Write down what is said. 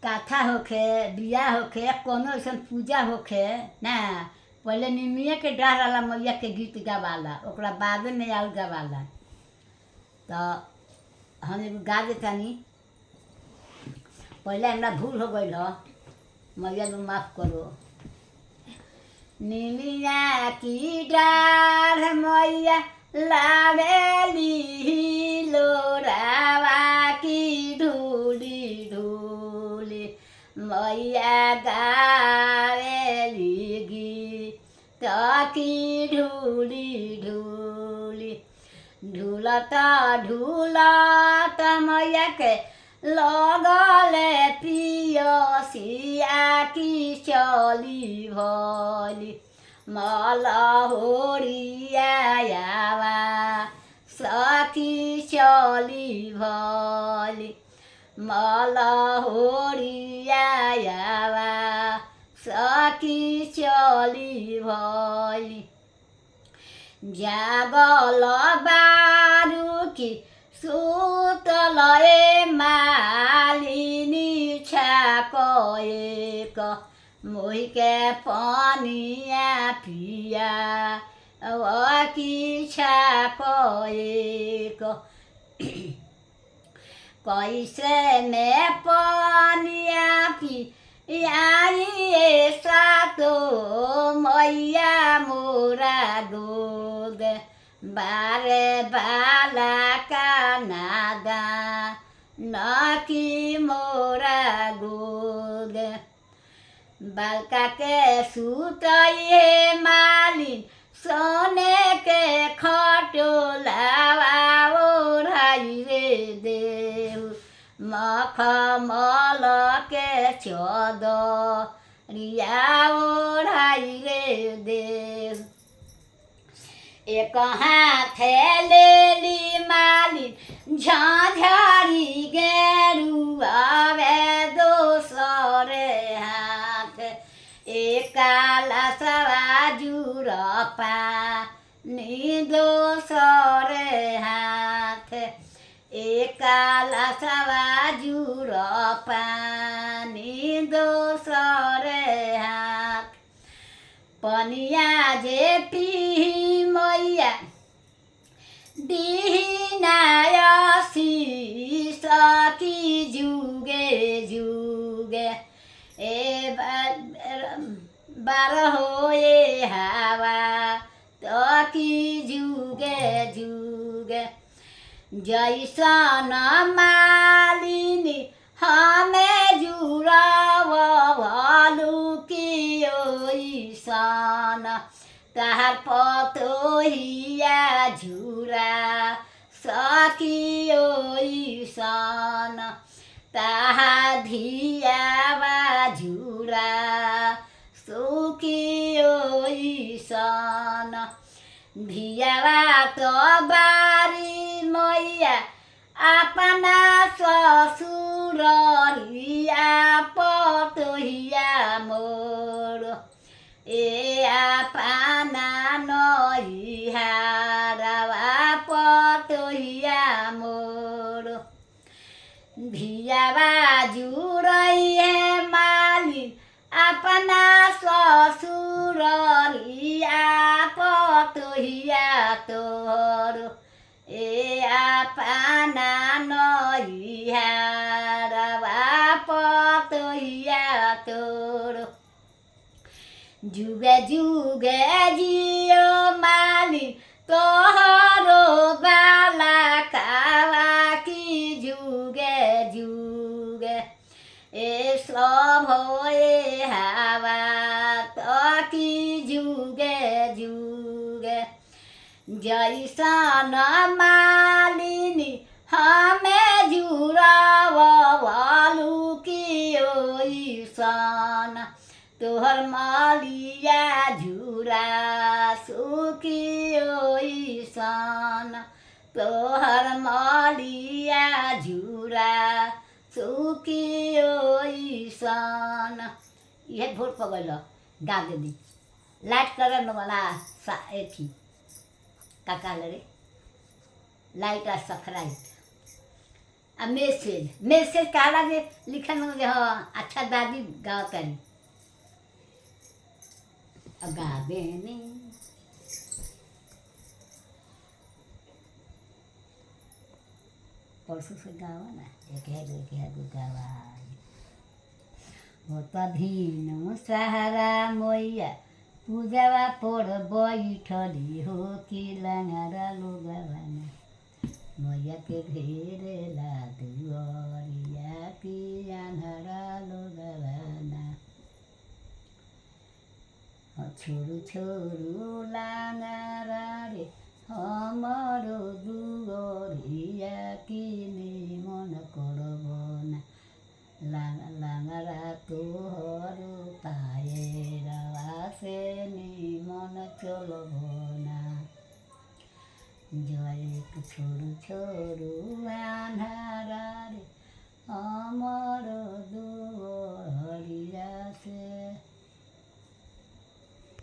कथा होखे, बियाह होखे, कोनो ऐसन पूजा होखे ना, पहले निमिया के डाढ़ वाला मैया के गीत गवाला, ओकरा बाद में और गवाला। तो हम एगो गा देतानी। पहले हमरा भूल हो गई हो, मैया लोग माफ करो। निमिया की डाढ़ मैया लावेली लोरावा की ढूली ढूली, मैया गावेली गीत की ढूली ढूली। ढूलता ढूलता मैया के लगले पियसिया की चली भली, मलहोरियावा सखी चली भली, मलहोरियावा सखी चली भली। जागल बारुकी सुतल मालिनी छाक मोहि के पनिया पिया की छाक कैसे में पनिया पी आइए सातो मैया मोरा गोद, बारे बाला का नादा नकी मोरा गोद। बालका के सुतइए मालिन सोने के खटोलावा ओढ़ाई रे देव, मखमल के चदरिया ओढ़ाई रे देव। एक हाथे लेली मालिन झाझारी गेरुआवे, दोसरे हाथ एकाला सवाजुर पानी, दोसरे हाथ एकाला सवाजुर पानी, दोसरे हाथ। पनिया जे पी मैया दीनायसी सखी जुगे जुगे, ए बारहो ए हवा तकी जुगे जुगे। जैसन मालिनी हमें जुड़ावलू की ओइसन, तहार पतोहिया झुरा सखी ओइसन, तहार धियावा झुरा सुखी ओइसन। धियावा तो बारी मैया अपना ससुररिया पतोहिया मोर, ए अपना नैहरवा पतोहिया मोर। धियावा जुरइए मालिन अपना ससुररिया पतोहिया तोर, ए अपना नैहरवा पतोहिया तोर। जुगे जुगे जियो मालिन तोहरो बाला कावा की जुगे जुगे, ए सब होए हवा तकी जुगे जुगे। जैसन मालिनी हमें जुड़ावलू की ओइसन, तोहर मालिया झूरा सुखी ओइसन, तोहर मालिया झूरा सुखी ओइसन। ये भोट पगल गा दे दी लाइट कर वाला एथी का रे लाइट आ सफराइट आ मैसेज मैसेज काला जे लिखल हो जे हाँ अच्छा दादी गाँव करी अब गावे नहीं परसों से गावा ना एक है दो गावा हो तधीनु सहारा मैया पूजावा पर बैठली हो कि लंगारा लोगवाना मैया के घेरेला दुआरिया कि आन्हरा लोगवाना छोरू छोरू लांगारा रे हम